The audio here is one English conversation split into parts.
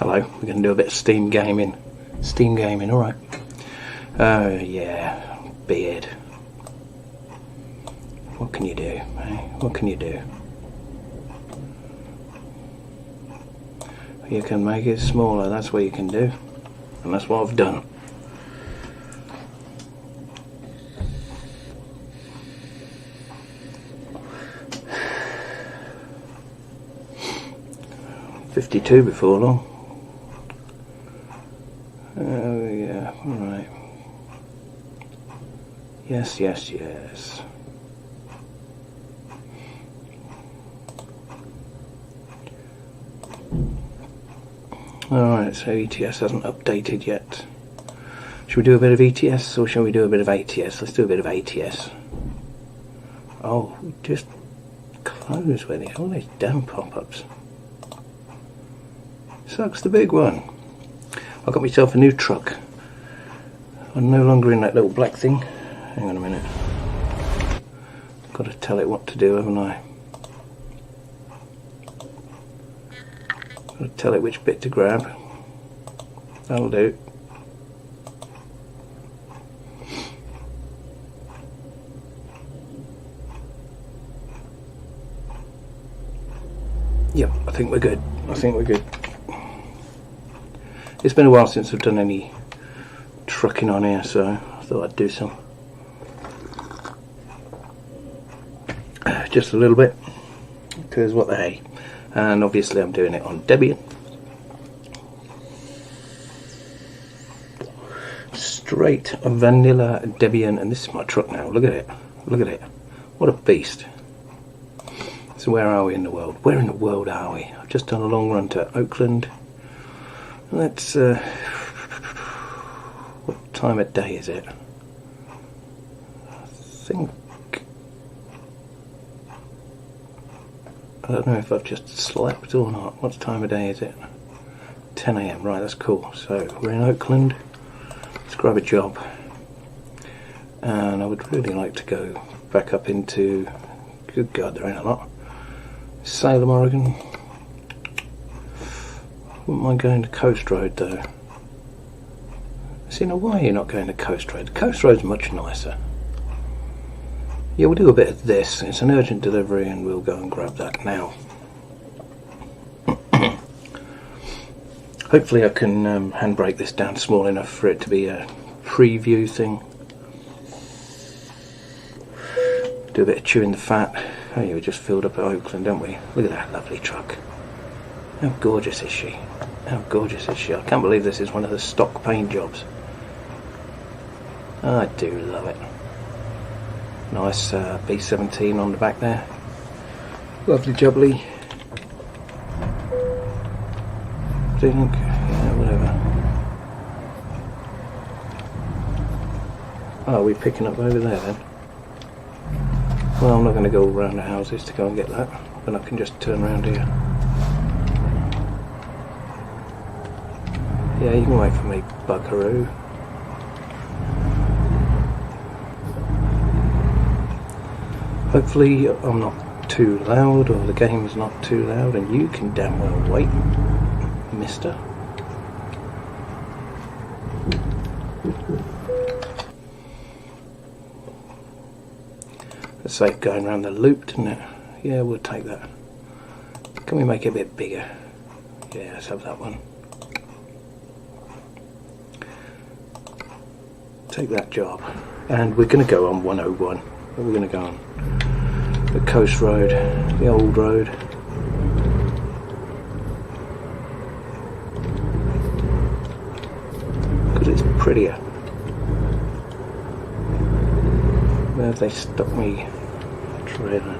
Hello, we're going to do a bit of Steam gaming. Steam gaming, alright. Oh yeah, beard. What can you do, eh? What can you do? You can make it smaller, that's what you can do. And that's what I've done. $52 before long. Oh yeah, alright. Yes, yes, yes. Alright, so ETS hasn't updated yet. Should we do a bit of ETS or shall we do a bit of ATS? Let's do a bit of ATS. Oh, just close with it. All these damn pop-ups. Sucks the big one. I got myself a new truck. I'm no longer in that little black thing. Hang on a minute. Got to tell it what to do, haven't I? Got to tell it which bit to grab. That'll do. Yep, I think we're good. I think we're good. It's been a while since I've done any trucking on here, so I thought I'd do some. Just a little bit, because what the hey. And obviously I'm doing it on Debian. Straight vanilla Debian, and this is my truck now. Look at it. Look at it. What a beast. So where are we in the world? Where in the world are we? I've just done a long run to Oakland. Let's, what time of day is it? I don't know if I've just slept or not. What time of day is it? 10 AM, right, that's cool. So we're in Oakland. Let's grab a job. And I would really like to go back up into, good God, there ain't a lot. Salem, Oregon. Wouldn't mind going to Coast Road though. See, now why are you not going to Coast Road? Coast Road's much nicer. Yeah, we'll do a bit of this. It's an urgent delivery and we'll go and grab that now. Hopefully I can handbrake this down small enough for it to be a preview thing. Do a bit of chewing the fat. Oh yeah, we just filled up at Oakland, don't we? Look at that lovely truck. How gorgeous is she? How gorgeous is she? I can't believe this is one of the stock paint jobs. I do love it. Nice B17 on the back there. Lovely jubbly. What do you think? Yeah, whatever. Oh, are we picking up over there then? Well, I'm not going to go around the houses to go and get that, but I can just turn around here. Yeah, you can wait for me, buckaroo. Hopefully I'm not too loud, or the game's not too loud, and you can damn well wait, mister. It's safe going around the loop, isn't it? Yeah, we'll take that. Can we make it a bit bigger? Yeah, let's have that one. Take that job. And we're going to go on 101. We're going to go on the Coast Road, the old road. Because it's prettier. Where have they stuck me trailer?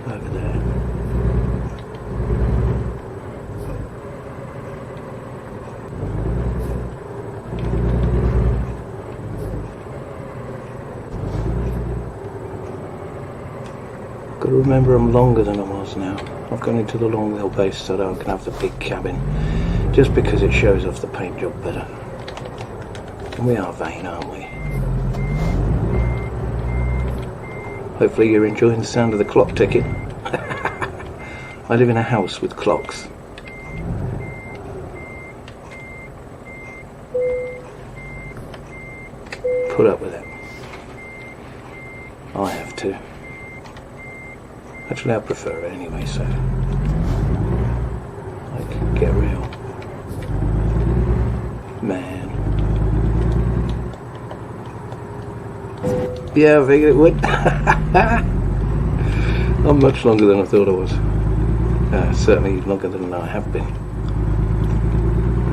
Over there. Got to remember I'm longer than I was now. I've gone into the long wheelbase so that I can have the big cabin, just because it shows off the paint job better. And we are vain, aren't we? Hopefully you're enjoying the sound of the clock ticking. I live in a house with clocks. put up with it. I have to. Actually, I prefer it anyway, so I can get real. Man. Yeah, I figured it would. I'm much longer than I thought I was. Certainly longer than I have been.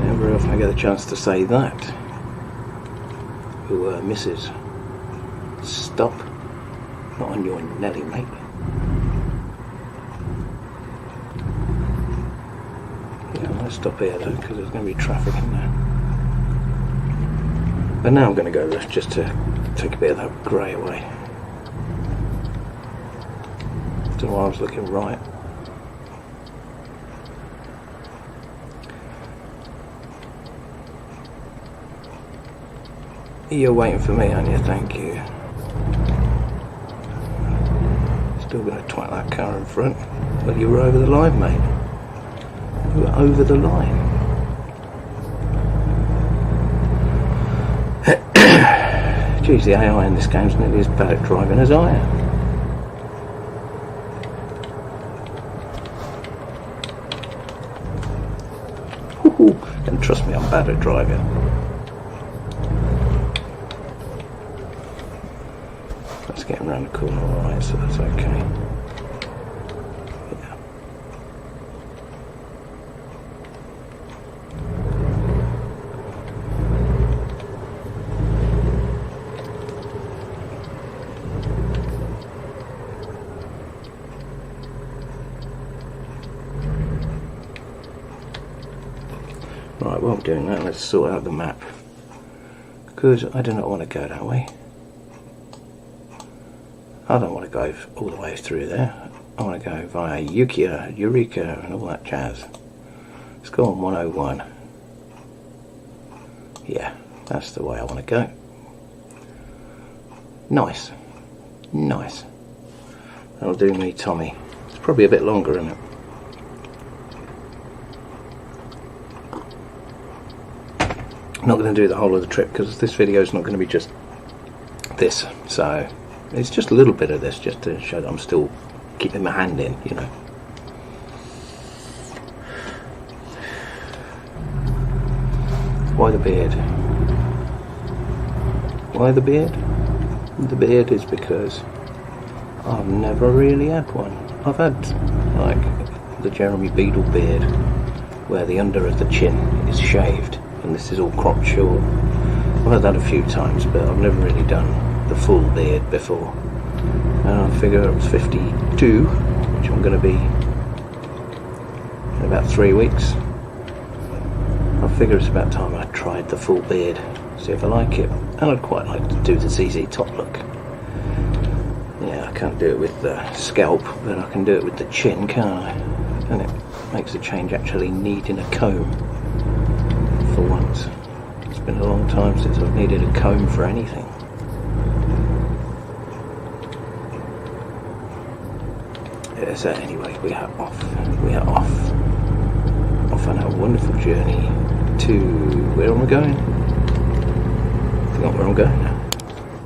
Never often I get a chance to say that. Ooh, Mrs. Stop. Not on your Nelly, mate. Yeah, I'm going to stop here though, because there's going to be traffic in there. And now I'm going to go left just to take a bit of that grey away. Don't know why I was looking right. You're waiting for me, aren't you? Thank you. Still going to twat that car in front. Well, you were over the line, mate. You were over the line. Geez, the AI in this game's nearly as bad at driving as I am. And trust me, I'm bad at driving. That's getting around the corner alright, so that's okay. Yeah. Right, while I'm doing that, let's sort out the map. Because I do not want to go that way. I don't want to go all the way through there. I want to go via Ukiah, Eureka and all that jazz. Let's go on 101. Yeah, that's the way I want to go. Nice. Nice. That'll do me, Tommy. It's probably a bit longer, isn't it? I'm not going to do the whole of the trip because this video is not going to be just this. So it's just a little bit of this just to show that I'm still keeping my hand in, you know. Why the beard? Why the beard? The beard is because I've never really had one. I've had like the Jeremy Beadle beard where the under of the chin is shaved and this is all cropped short. I've had that a few times, but I've never really done the full beard before. And I figure I was 52, which I'm going to be in about 3 weeks. I figure it's about time I tried the full beard, see if I like it. And I'd quite like to do the ZZ Top look. Yeah, I can't do it with the scalp, but I can do it with the chin, can't I? And it makes the change actually needing a comb for once. It's been a long time since I've needed a comb for anything. Yeah, so anyway, we are off. We are off. Off on our wonderful journey to... where am I going? I forgot where I'm going now.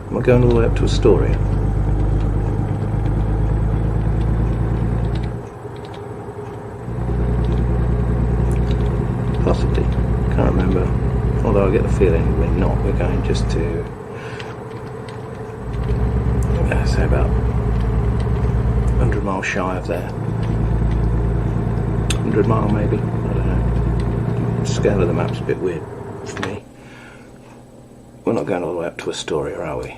Am I going all the way up to Astoria? Possibly. Can't remember. Although I get the feeling we're not. We're going just to... say about 100 miles shy of there. 100 mile maybe. I don't know. The scale of the map's a bit weird for me. We're not going all the way up to Astoria, are we?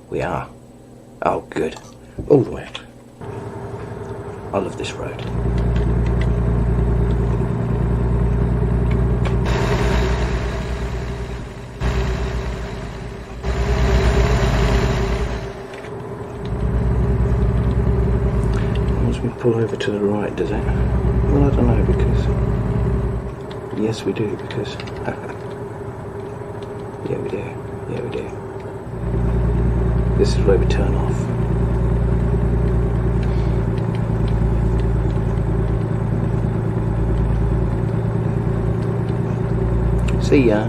We are. Oh, good. All the way. I love this road. Once we pull over to the right, does it? Well, I don't know, because... yes, we do, because... yeah, we do. Yeah, we do. This is where we turn off. See ya.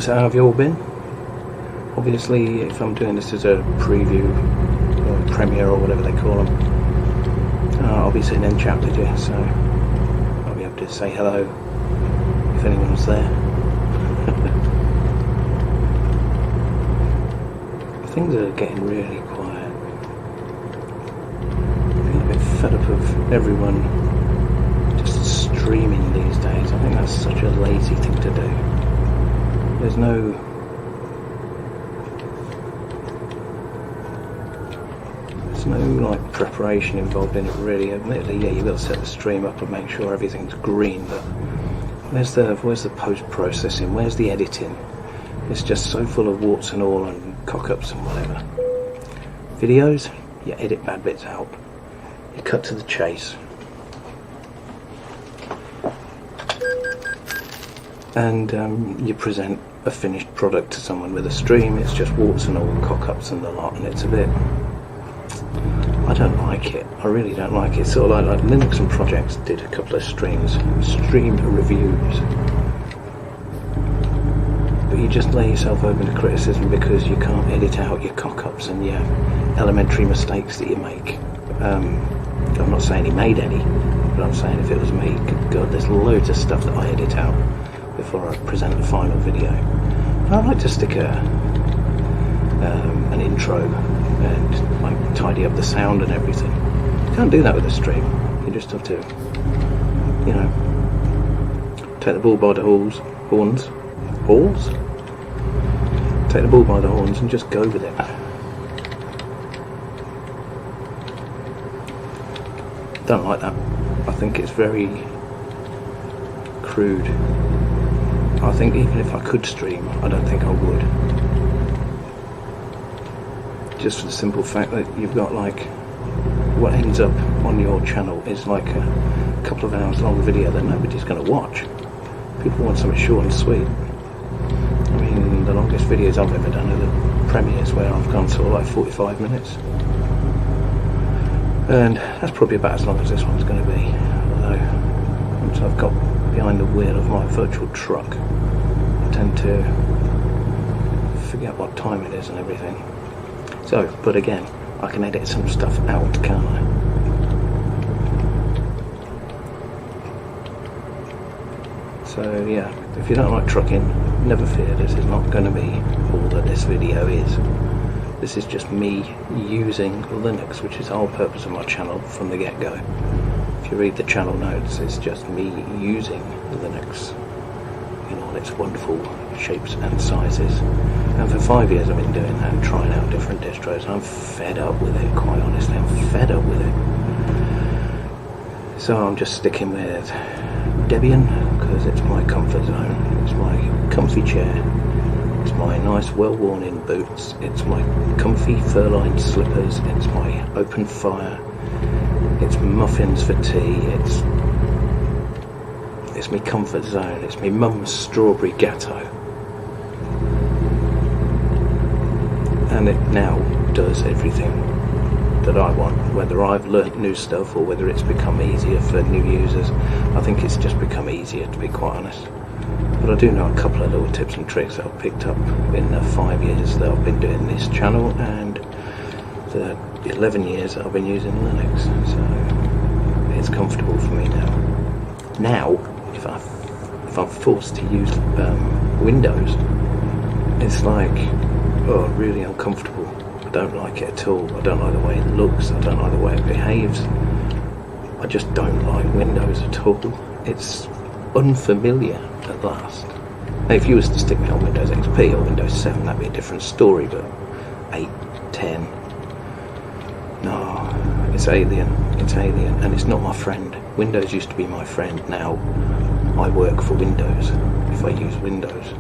So how have you all been? Obviously, if I'm doing this as a preview or premiere or whatever they call them, I'll be sitting in chat with you, so I'll be able to say hello if anyone's there. Things are getting really quiet. I'm getting a bit fed up of everyone just streaming these days. I think that's such a lazy thing to do. There's no like preparation involved in it really. Admittedly, yeah, you've got to set the stream up and make sure everything's green, but where's the post-processing? Where's the editing? It's just so full of warts and all and cock-ups and whatever. Videos, you edit bad bits out. You cut to the chase. And you present a finished product to someone with a stream. It's just warts and all, cock-ups and the lot, and it's a bit... I don't like it. I really don't like it. Sort of like Linux and Projects did a couple of stream reviews. But you just lay yourself open to criticism because you can't edit out your cock-ups and your elementary mistakes that you make. I'm not saying he made any, but I'm saying if it was me, good God, there's loads of stuff that I edit out before I present the final video. And I like to stick an intro and like tidy up the sound and everything. You can't do that with a stream. You just have to, you know, take the bull by the horns. Take the bull by the horns and just go with it. Don't like that. I think it's very crude. I think even if I could stream, I don't think I would. Just for the simple fact that you've got like, what ends up on your channel is like a couple of hours long video that nobody's going to watch. People want something short and sweet. I mean, the longest videos I've ever done are the premieres where I've gone sort of like 45 minutes. And that's probably about as long as this one's going to be. Although, once I've got behind the wheel of my virtual truck, I tend to forget what time it is and everything. So, but again, I can edit some stuff out, can't I? So yeah, if you don't like trucking, never fear, this is not going to be all that this video is. This is just me using Linux, which is the whole purpose of my channel from the get-go. If you read the channel notes, it's just me using Linux in all its wonderful shapes and sizes. And for 5 years I've been doing that and trying out different distros. I'm fed up with it, quite honestly. I'm fed up with it. So I'm just sticking with Debian because it's my comfort zone. It's my comfy chair. It's my nice well-worn-in boots. It's my comfy fur-lined slippers. It's my open fire. It's muffins for tea. It's my comfort zone. It's my mum's strawberry gatto. And it now does everything that I want. Whether I've learnt new stuff or whether it's become easier for new users, I think it's just become easier, to be quite honest. But I do know a couple of little tips and tricks that I've picked up in the 5 years that I've been doing this channel and the 11 years that I've been using Linux. So it's comfortable for me now. Now, if I'm forced to use Windows, it's like, oh, really uncomfortable. I don't like it at all. I don't like the way it looks. I don't like the way it behaves. I just don't like Windows at all. It's unfamiliar at last. Now, if you was to stick me on Windows XP or Windows 7, that'd be a different story, but 8, 10, no, it's alien. It's alien, and it's not my friend. Windows used to be my friend. Now I work for Windows if I use Windows.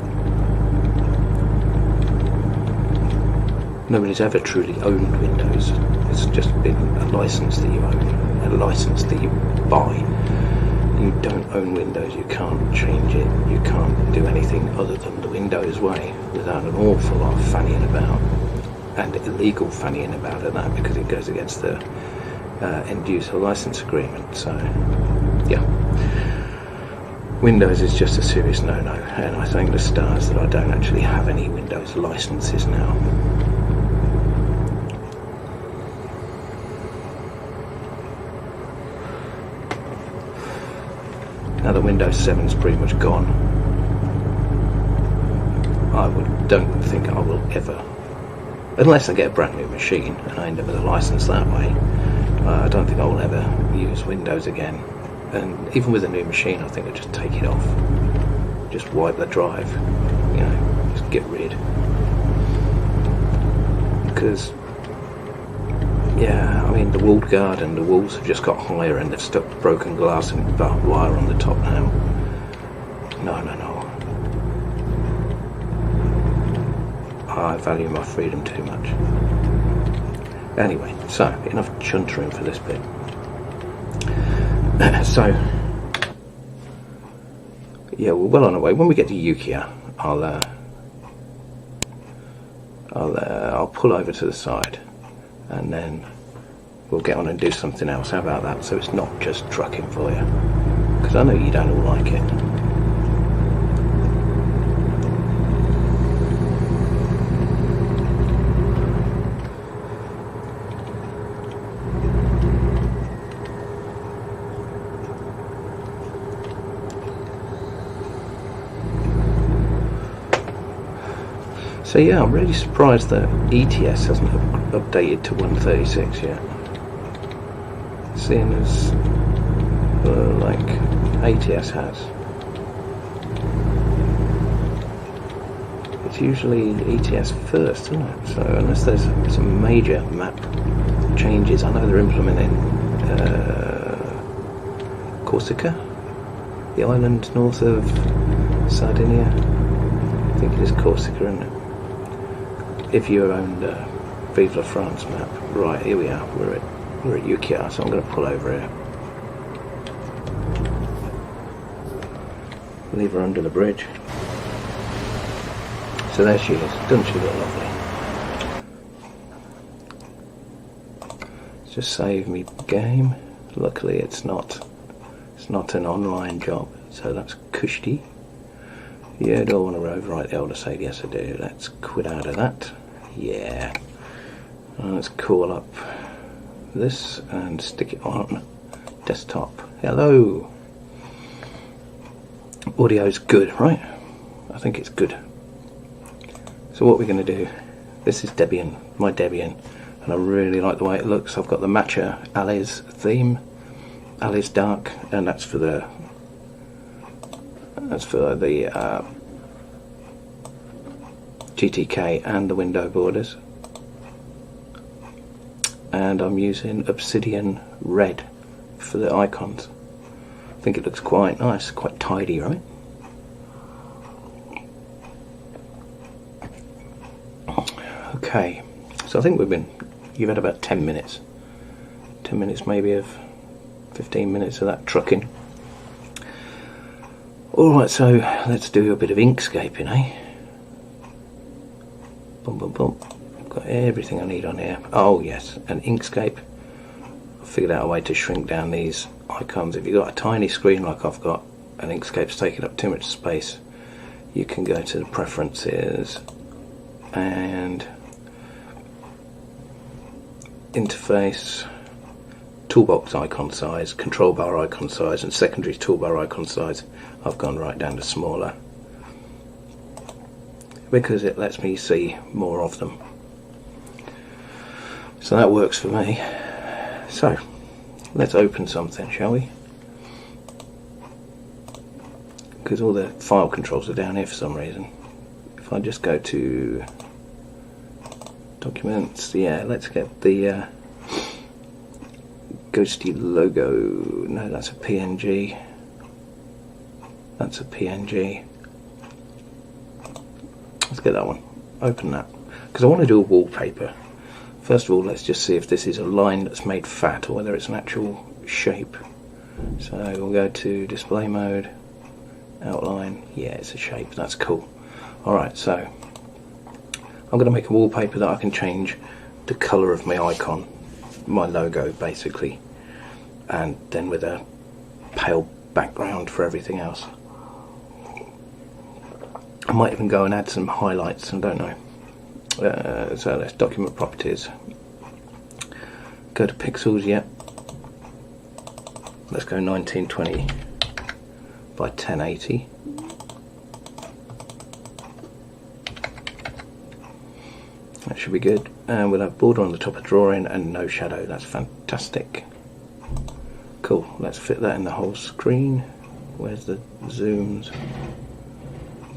Nobody's ever truly owned Windows. It's just been a license that you own, a license that you buy. You don't own Windows, you can't change it, you can't do anything other than the Windows way without an awful lot of fannying about, and illegal fannying about at that, because it goes against the end user license agreement. So yeah, Windows is just a serious no-no, and I thank the stars that I don't actually have any Windows licenses now. Now that Windows 7 is pretty much gone, I don't think I will ever, unless I get a brand new machine and I end up with a license that way, I don't think I will ever use Windows again. And even with a new machine, I think I'll just take it off, just wipe the drive, you know, just get rid. Because, yeah, I mean, the walled garden, the walls have just got higher and they've stuck broken glass and barbed wire on the top now. No. I value my freedom too much. Anyway, so, enough chuntering for this bit. So, yeah, we're well on our way. When we get to Ukiah, I'll pull over to the side, and then we'll get on and do something else. How about that? So it's not just trucking for you, because I know you don't all like it. So yeah, I'm really surprised that ETS hasn't updated to 136 yet. Seeing as like ATS has. It's usually ETS first, isn't it? So unless there's some major map changes, I know they're implementing Corsica, the island north of Sardinia. I think it is Corsica, isn't it? If you owned Vive la France map. Right, here we are. We're at Ukiah, so I'm going to pull over here. Leave her under the bridge. So there she is. Doesn't she look lovely? Just save me game. Luckily it's not an online job, so that's cushy. Yeah, do I want to overwrite the elder save? Yes I do. Let's quit out of that. Yeah. Let's call up this and stick it on desktop. Hello. Audio's good, right? I think it's good. So what we're going to do, this is Debian, my Debian, and I really like the way it looks. I've got the Matcha Alice theme, Alice Dark, and that's for the GTK and the window borders. And I'm using Obsidian Red for the icons. I think it looks quite nice, quite tidy, right? Okay, so I think you've had about 10 minutes. 10 minutes maybe of 15 minutes of that trucking. Alright, so let's do a bit of inkscaping, eh? Boom, boom, boom. I've got everything I need on here. Oh yes, an Inkscape. I figured out a way to shrink down these icons. If you've got a tiny screen like I've got, and Inkscape's taking up too much space, you can go to the preferences and interface, toolbox icon size, control bar icon size, and secondary toolbar icon size. I've gone right down to smaller because it lets me see more of them. So that works for me. So let's open something, shall we? Because all the file controls are down here for some reason. If I just go to documents, yeah, let's get the ghosty logo. No, that's a PNG. That's a PNG. Let's get that one. Open that. Because I want to do a wallpaper. First of all, let's just see if this is a line that's made fat or whether it's an actual shape. So we'll go to display mode, outline. Yeah, it's a shape. That's cool. Alright, so I'm going to make a wallpaper that I can change the colour of my icon, my logo basically, and then with a pale background for everything else. I might even go and add some highlights, I don't know. So let's document properties. Go to pixels, yeah. Let's go 1920 by 1080. That should be good. And we'll have border on the top of drawing and no shadow. That's fantastic. Cool. Let's fit that in the whole screen. Where's the zooms?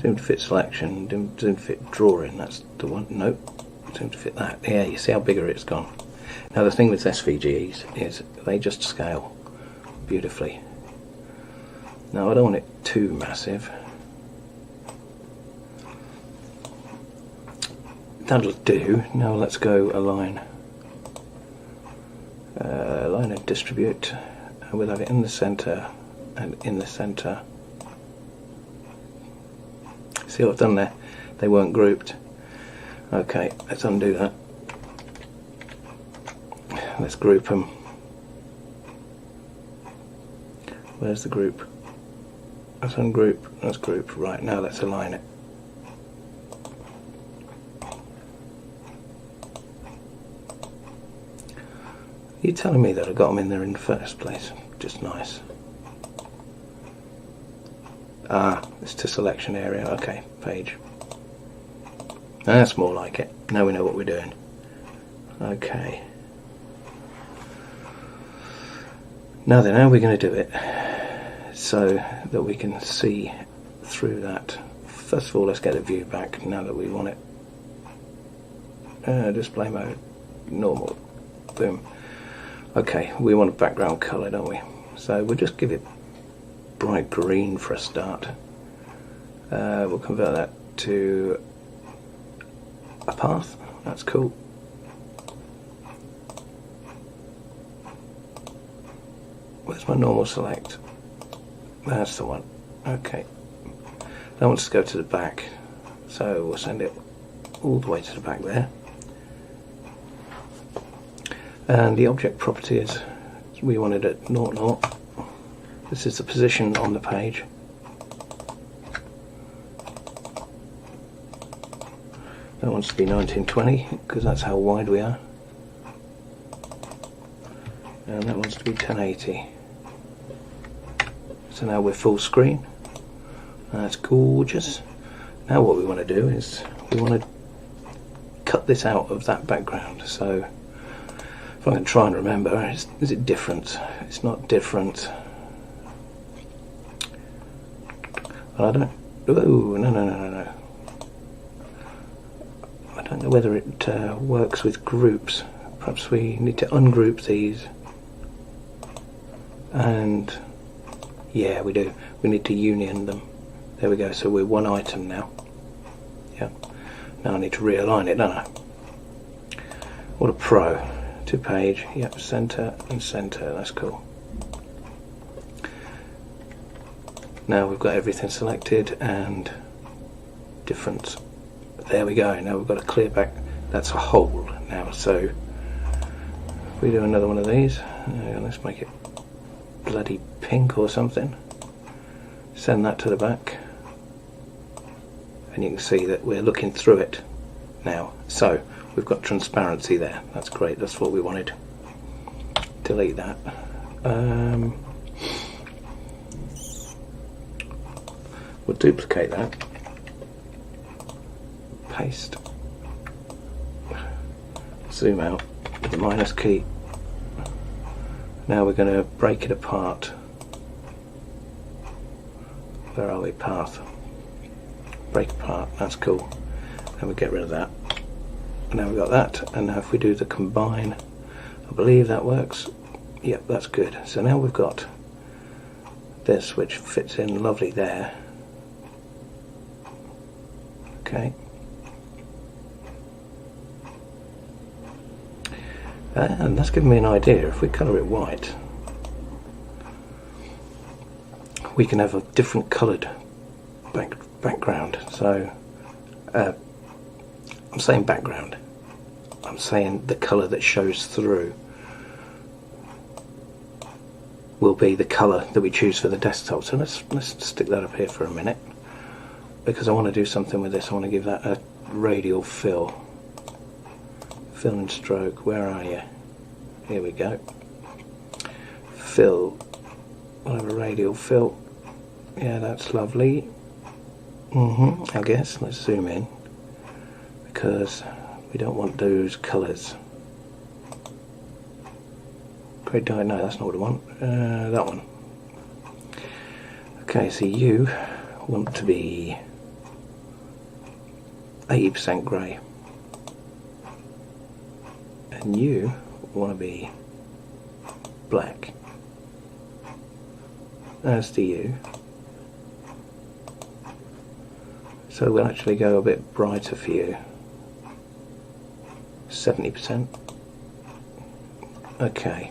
Zoom to fit selection. Zoom to fit drawing. That's the one. Nope. Zoom to fit that. Yeah, you see how bigger it's gone. Now the thing with SVGs is they just scale beautifully. Now I don't want it too massive. That'll do. Now let's go align. Align and distribute. And we'll have it in the centre and in the centre. See what I've done there? They weren't grouped. Okay, let's undo that. Let's group them. Where's the group? Let's ungroup. Let's group. Right, now let's align it. Are you telling me that I got them in there in the first place? Just nice. Ah, it's to selection area. Okay, page. That's more like it. Now we know what we're doing. Okay. Now then, how are we going to do it so that we can see through that? First of all, let's get the view back now that we want it. Display mode, normal, boom. Okay, we want a background colour, don't we? So we'll just give it bright green for a start. We'll convert that to a path. That's cool. Where's my normal select? That's the one. Okay. That wants to go to the back, so we'll send it all the way to the back there. And the object properties, we want it at 0, 0. This is the position on the page. That wants to be 1920 because that's how wide we are. And that wants to be 1080. So now we're full screen. That's gorgeous. Now what we want to do is we want to cut this out of that background. So if I can try and remember, is it different? It's not different. I don't. Oh, no. I don't know whether it works with groups. Perhaps we need to ungroup these. And yeah, we do. We need to union them. There we go. So we're one item now. Yeah. Now I need to realign it, don't I? What a pro. To page. Yep. Center and center. That's cool. Now we've got everything selected and different. There we go. Now we've got a clear back. That's a hole now. So if we do another one of these, let's make it bloody pink or something. Send that to the back, and you can see that we're looking through it now. So we've got transparency there. That's great. That's what we wanted. Delete that. We'll duplicate that. Paste. Zoom out with the minus key. Now we're going to break it apart. Where are we? Path. Break apart. That's cool. And we get rid of that. And now we've got that. And now if we do the combine, I believe that works. Yep, that's good. So now we've got this, which fits in lovely there. Okay. And that's given me an idea. If we colour it white, we can have a different coloured background. So I'm saying background. I'm saying the colour that shows through will be the colour that we choose for the desktop. So let's stick that up here for a minute. because I want to do something with this. I want to give that a radial fill. Fill and stroke, where are you? Here we go. Fill. We'll have a radial fill. Yeah, that's lovely. I guess. Let's zoom in, because we don't want those colours. Grey dye, no, that's not what I want. That one. Okay, so you want to be 80% grey. And you want to be black. As do you. So we'll actually go a bit brighter for you. 70%. Okay.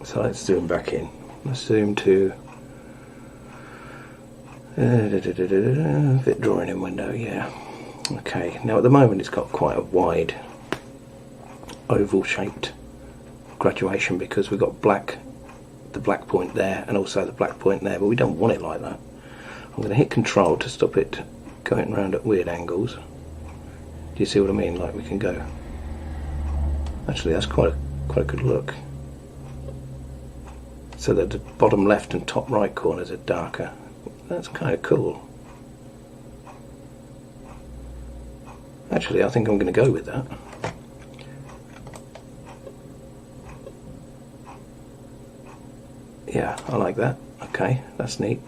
So let's zoom back in. Let's zoom to bit drawing in window, yeah. Okay, now at the moment it's got quite a wide oval shaped graduation because we've got the black point there and also the black point there, but we don't want it like that. I'm going to hit Control to stop it going around at weird angles. Do you see what I mean? Like we can go. Actually, that's quite a good look. So that the bottom left and top right corners are darker. That's kind of cool. Actually, I think I'm going to go with that. Yeah, I like that. Okay, that's neat.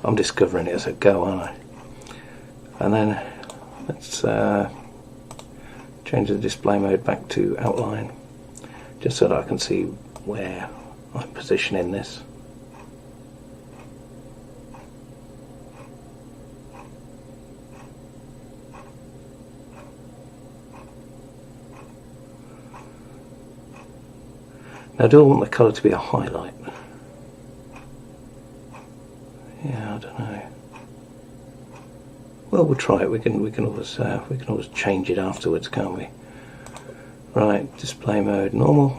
I'm discovering it as I go, aren't I? And then let's change the display mode back to outline, just so that I can see where I'm positioning this. Now, do I want the colour to be a highlight? Yeah, I don't know. Well, we'll try it. We can always change it afterwards, can't we? Right, display mode normal.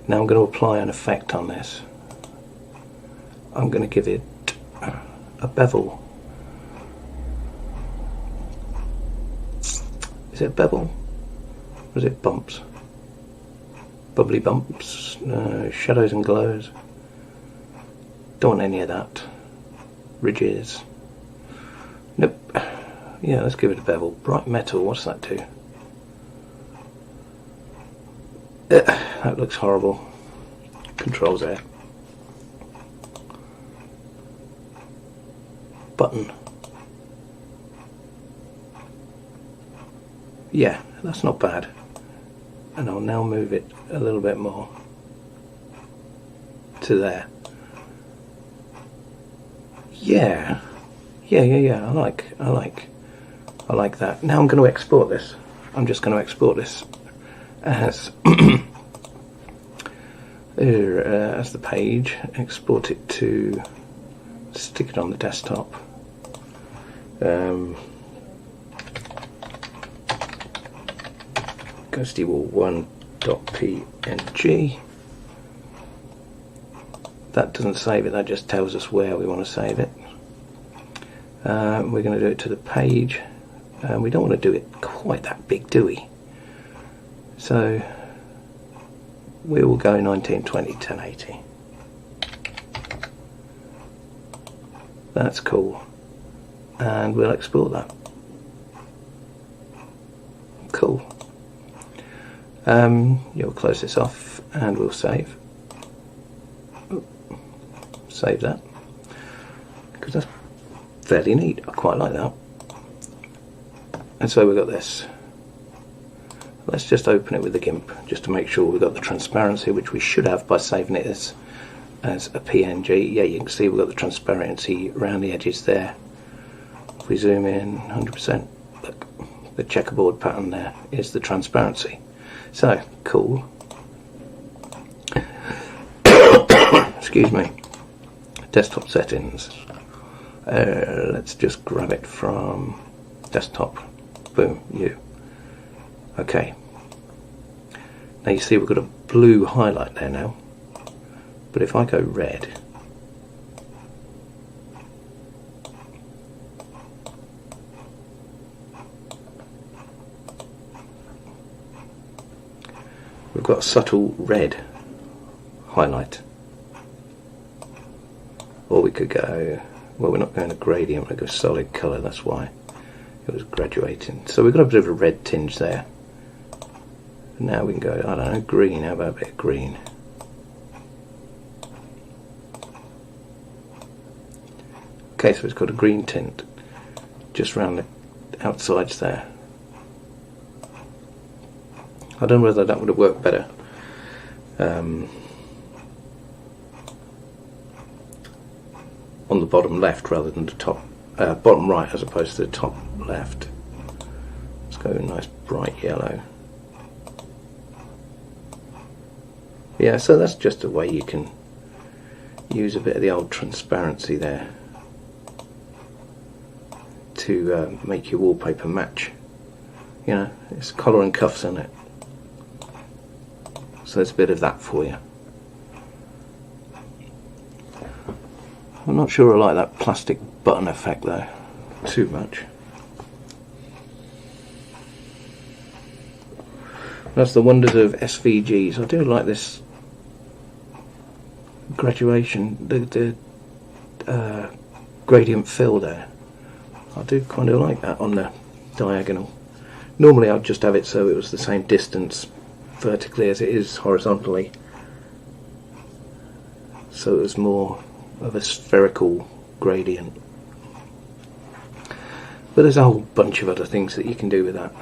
Now I'm going to apply an effect on this. I'm going to give it a bevel. Is it bevel? Or is it bumps? Bubbly bumps, shadows and glows. Don't want any of that. Ridges. Nope. Yeah, let's give it a bevel. Bright metal, what's that do? That looks horrible. Control Z. Button. Yeah, that's not bad. And I'll now move it a little bit more to there. Yeah. I like that. Now I'm going to export this. I'm just going to export this as as the page. Export it to, stick it on the desktop. GhostyWall1.png. That doesn't save it, that just tells us where we want to save it. We're going to do it to the page. We don't want to do it quite that big, do we? So we will go 1920 1080. That's cool. And we'll export that. Cool. You'll close this off and we'll save. Save that, because that's fairly neat. I quite like that. And so we've got this. Let's just open it with the GIMP just to make sure we've got the transparency, which we should have by saving it as a PNG. Yeah, you can see we've got the transparency around the edges there. If we zoom in 100%, look, the checkerboard pattern there is the transparency. So, cool. Excuse me. Desktop settings. Let's just grab it from desktop. Boom, you. Okay. Now you see we've got a blue highlight there now. But if I go red, we've got a subtle red highlight. Or we could go, well, we're not going to gradient, we're going to go solid colour, that's why it was graduating. So we've got a bit of a red tinge there. Now we can go, I don't know, green. How about a bit of green? Okay, so it's got a green tint just around the outsides there. I don't know whether that would have worked better. On the bottom left rather than the top, bottom right as opposed to the top left. Let's go a nice bright yellow. Yeah, so that's just a way you can use a bit of the old transparency there to make your wallpaper match. You know, it's collar and cuffs in it. So there's a bit of that for you. I'm not sure I like that plastic button effect though, too much. That's the wonders of SVGs. I do like this graduation, the gradient fill there. I do kind of like that on the diagonal. Normally I'd just have it so it was the same distance vertically as it is horizontally, so it was more of a spherical gradient. But there's a whole bunch of other things that you can do with that.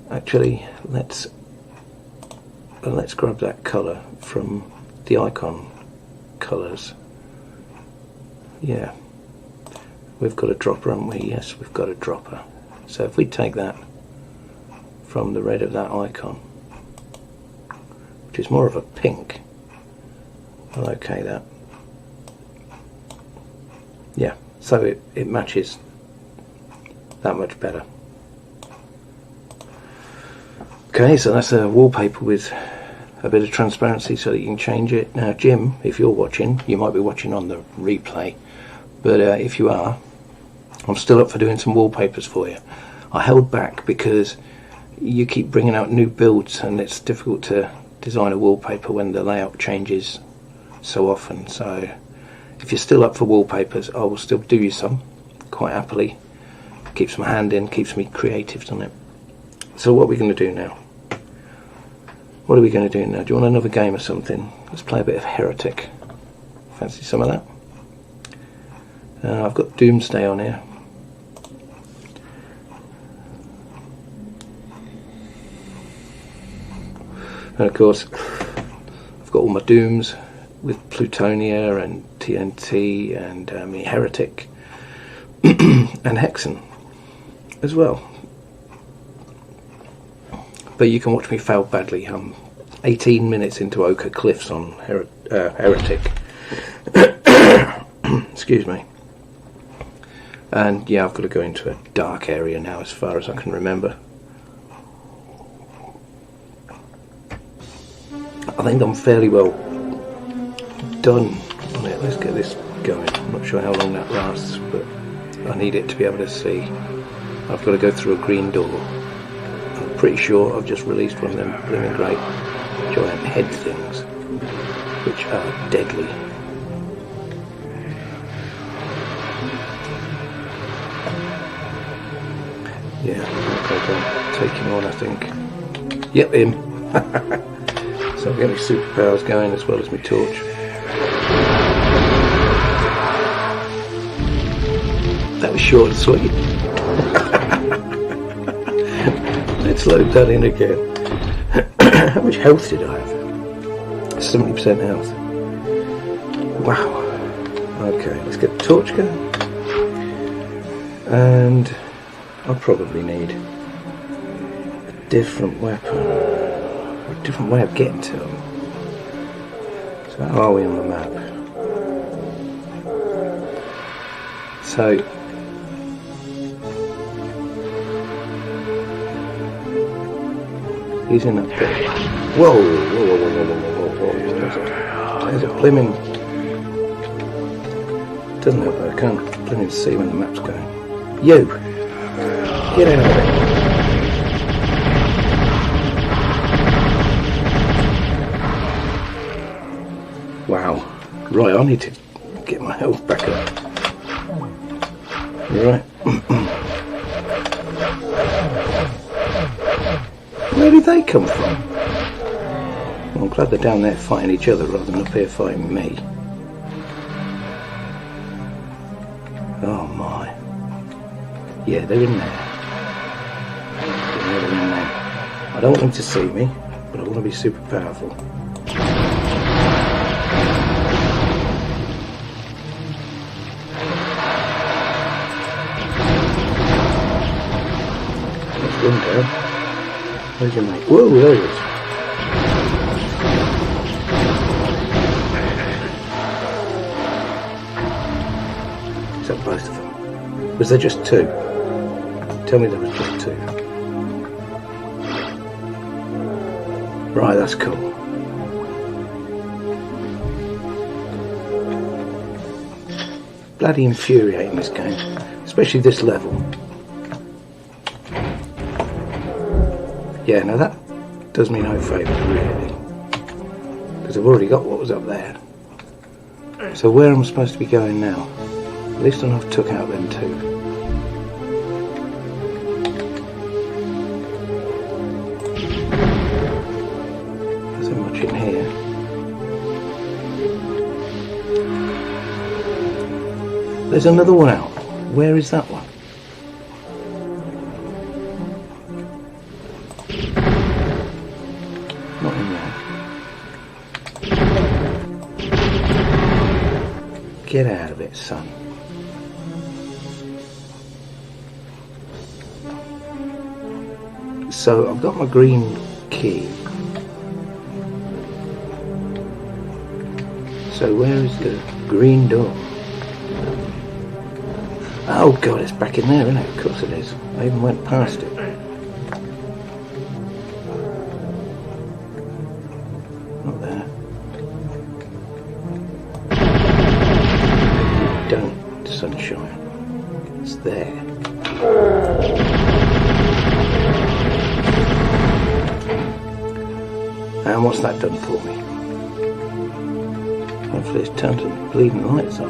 Actually, let's grab that colour from the icon colours. Yeah, we've got a dropper, haven't we? Yes, we've got a dropper. So if we take that from the red of that icon, which is more of a pink, I'll okay that. Yeah, so it matches that much better. Okay, so that's a wallpaper with a bit of transparency so that you can change it. Now Jim, if you're watching, you might be watching on the replay, but if you are, I'm still up for doing some wallpapers for you. I held back because you keep bringing out new builds and it's difficult to design a wallpaper when the layout changes so often. So if you're still up for wallpapers, I will still do you some quite happily. Keeps my hand in, keeps me creative, doesn't it? So what are we going to do now? What are we going to do now? Do you want another game or something? Let's play a bit of Heretic. Fancy some of that? I've got Doomsday on here. And of course, I've got all my Dooms with Plutonia and TNT and Heretic and Hexen as well. But you can watch me fail badly. I'm 18 minutes into Ochre Cliffs on Heretic. Excuse me. And yeah, I've got to go into a dark area now as far as I can remember. I think I'm fairly well done on it. Let's get this going. I'm not sure how long that lasts, but I need it to be able to see. I've got to go through a green door. I'm pretty sure I've just released one of them blooming great giant head things, which are deadly. Yeah, okay, take him on, I think. Yep, him. So I'm getting my superpowers going as well as my torch. That was short and sweet. Let's load that in again. How much health did I have? 70% health. Wow. Okay, let's get the torch going. And I'll probably need a different weapon, a different way of getting to them. So how are we on the map? So he's in that bit. Whoa, whoa, whoa, whoa, whoa, whoa, whoa, whoa. There's a blimmin'... Doesn't help that I can't blimmin' see when the map's going. You! Get out of it! Wow. Right, I need to get my health back up. Right. Where did they come from? Well, I'm glad they're down there fighting each other rather than up here fighting me. Oh my. Yeah, they're in there. Yeah, they're in there. I don't want them to see me, but I want to be super powerful. Let's run down. Where's your mate? Whoa, there he is. Is that both of them? Was there just two? Tell me there was just two. Right, that's cool. Bloody infuriating, this game. Especially this level. Yeah, now that does me no favours, really. Because I've already got what was up there. So where am I supposed to be going now? At least I've took out them two. There's so much in here. There's another one out. Where is that one? Not in there. Get out of it, son. So I've got my green key. So where is the green door? Oh god, it's back in there, isn't it? Of course it is. I even went past it. Not there. Don't, sunshine. It's there. And what's that done for me? Hopefully it's turned some bleeding lights on.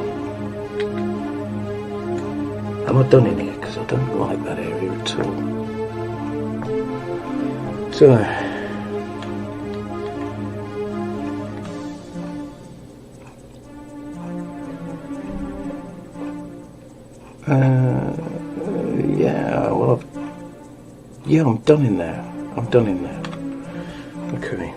Am I done in here? Because I don't like that area at all. So... yeah, well yeah, I'm done in there. I'm done in there. Okay.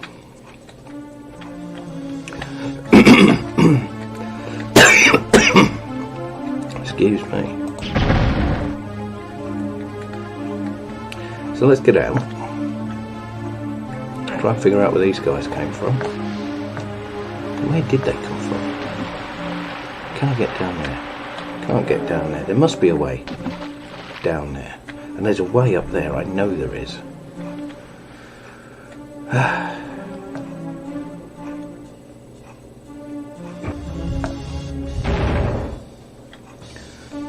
Excuse me. So let's get out. Try and figure out where these guys came from. Where did they come from? Can I get down there? Can't get down there. There must be a way down there. And there's a way up there. I know there is.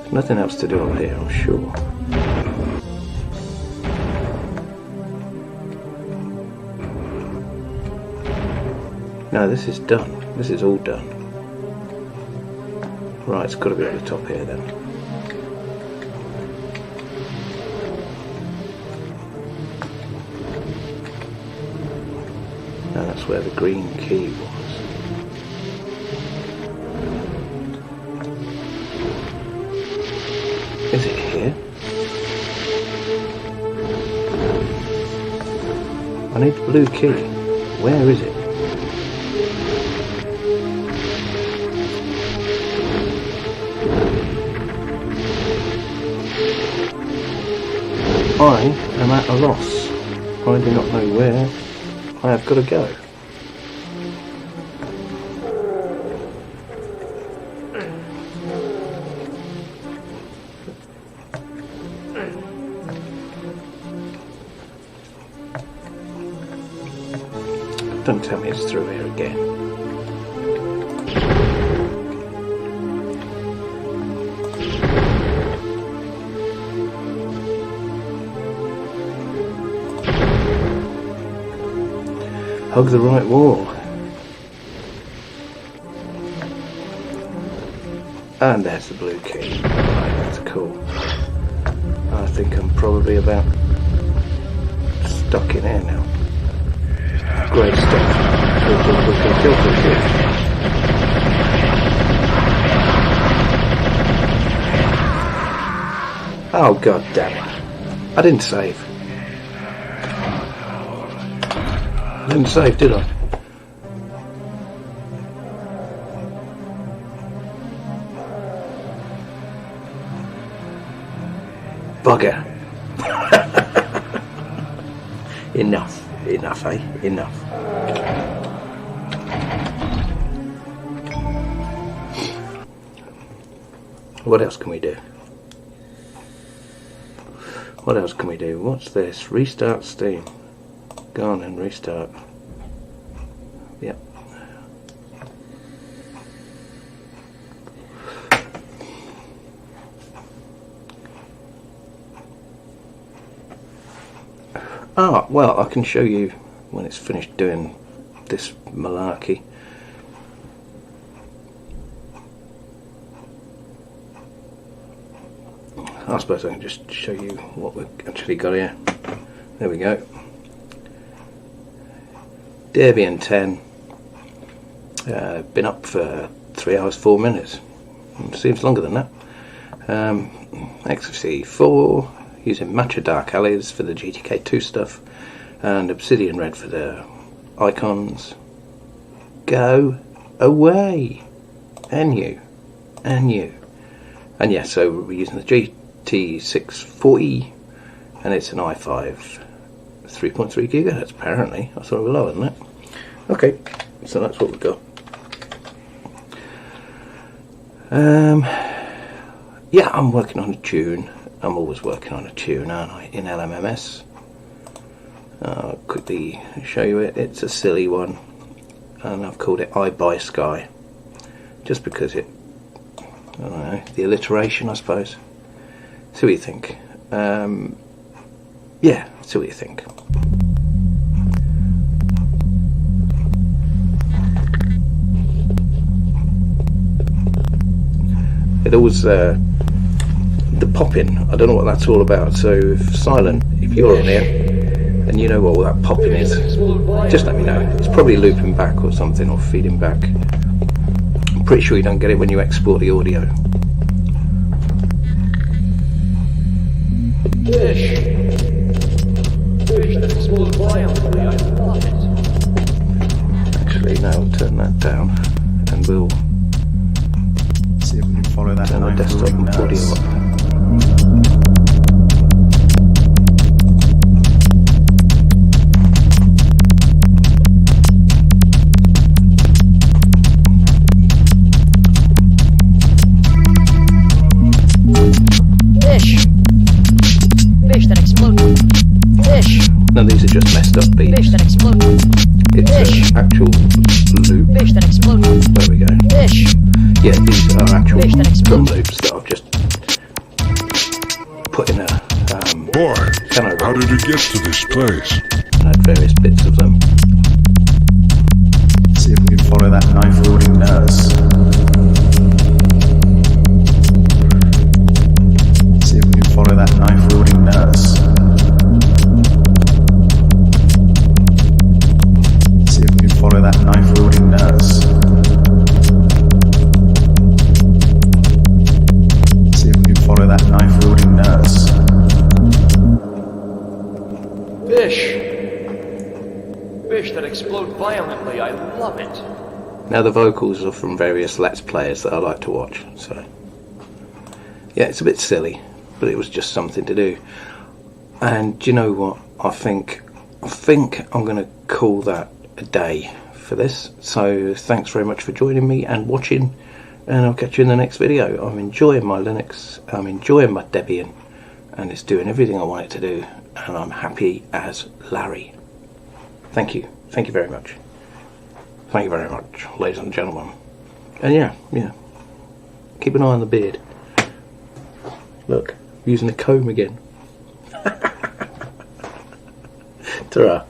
There's nothing else to do up here, I'm sure. No, this is done. This is all done. Right, it's got to be at the top here then. No, that's where the green key was. Is it here? I need the blue key. Where is it? I am at a loss. I do not know where I have got to go. Don't tell me it's through here again. Hug the right wall. And there's the blue key. Right, that's cool. I think I'm probably about stuck in here now. Great stuff. Kill. Oh god damn it. I didn't save. Didn't save, did I? Bugger. Enough, eh? Enough. What else can we do? What's this? Restart Steam. Go on and restart. Yep. Ah, well, I can show you when it's finished doing this malarkey. I suppose I can just show you what we've actually got here. There we go. Debian 10. Been up for 3 hours 4 minutes. Seems longer than that. XFCE 4. Using Matcha Dark Alleys for the GTK2 stuff. And Obsidian Red for the icons. Go away. And you. And yeah, so we're using the GT640, and it's an i5 3.3 gigahertz apparently. I thought it was lower than that. Okay, so that's what we've got. Yeah, I'm working on a tune. I'm always working on a tune, aren't I, in LMMS. I'll quickly show you it. It's a silly one, and I've called it I Buy Sky, just because it, I don't know, the alliteration, I suppose. See what you think. Yeah, see what you think. It always, the popping, I don't know what that's all about, so if Silent, if you're on here and you know what all that popping is, just let me know. It's probably looping back or something, or feeding back. I'm pretty sure you don't get it when you export the audio. Fish that explode violently, I love it. Actually, no, I'll turn that down and we'll see if we can follow that turn the desktop audio up. Fish that explode. Fish. No, these are just messed up beats. Fish that explode. It's an actual loop. Fish that explode. There we go. Fish. Yeah, these are actual Fish that drum explode. loops that I've just put in a Boy, piano how roll did you get to this place? and add various bits of them. see if we can follow that knife wielding nurse. See if we can follow that knife wielding nurse. See if we can follow that knife wielding nurse. See if we can follow that knife wielding nurse. Fish that explode violently, I love it. Now the vocals are from various Let's Players that I like to watch, so yeah, it's a bit silly, but it was just something to do. And do you know what? I think I'm going to call that a day for this. So thanks very much for joining me and watching, and I'll catch you in the next video. I'm enjoying my Linux, I'm enjoying my Debian, and it's doing everything I want it to do, and I'm happy as Larry. Thank you very much. Thank you very much, ladies and gentlemen. And yeah, keep an eye on the beard. Look, using a comb again. Ta-ra.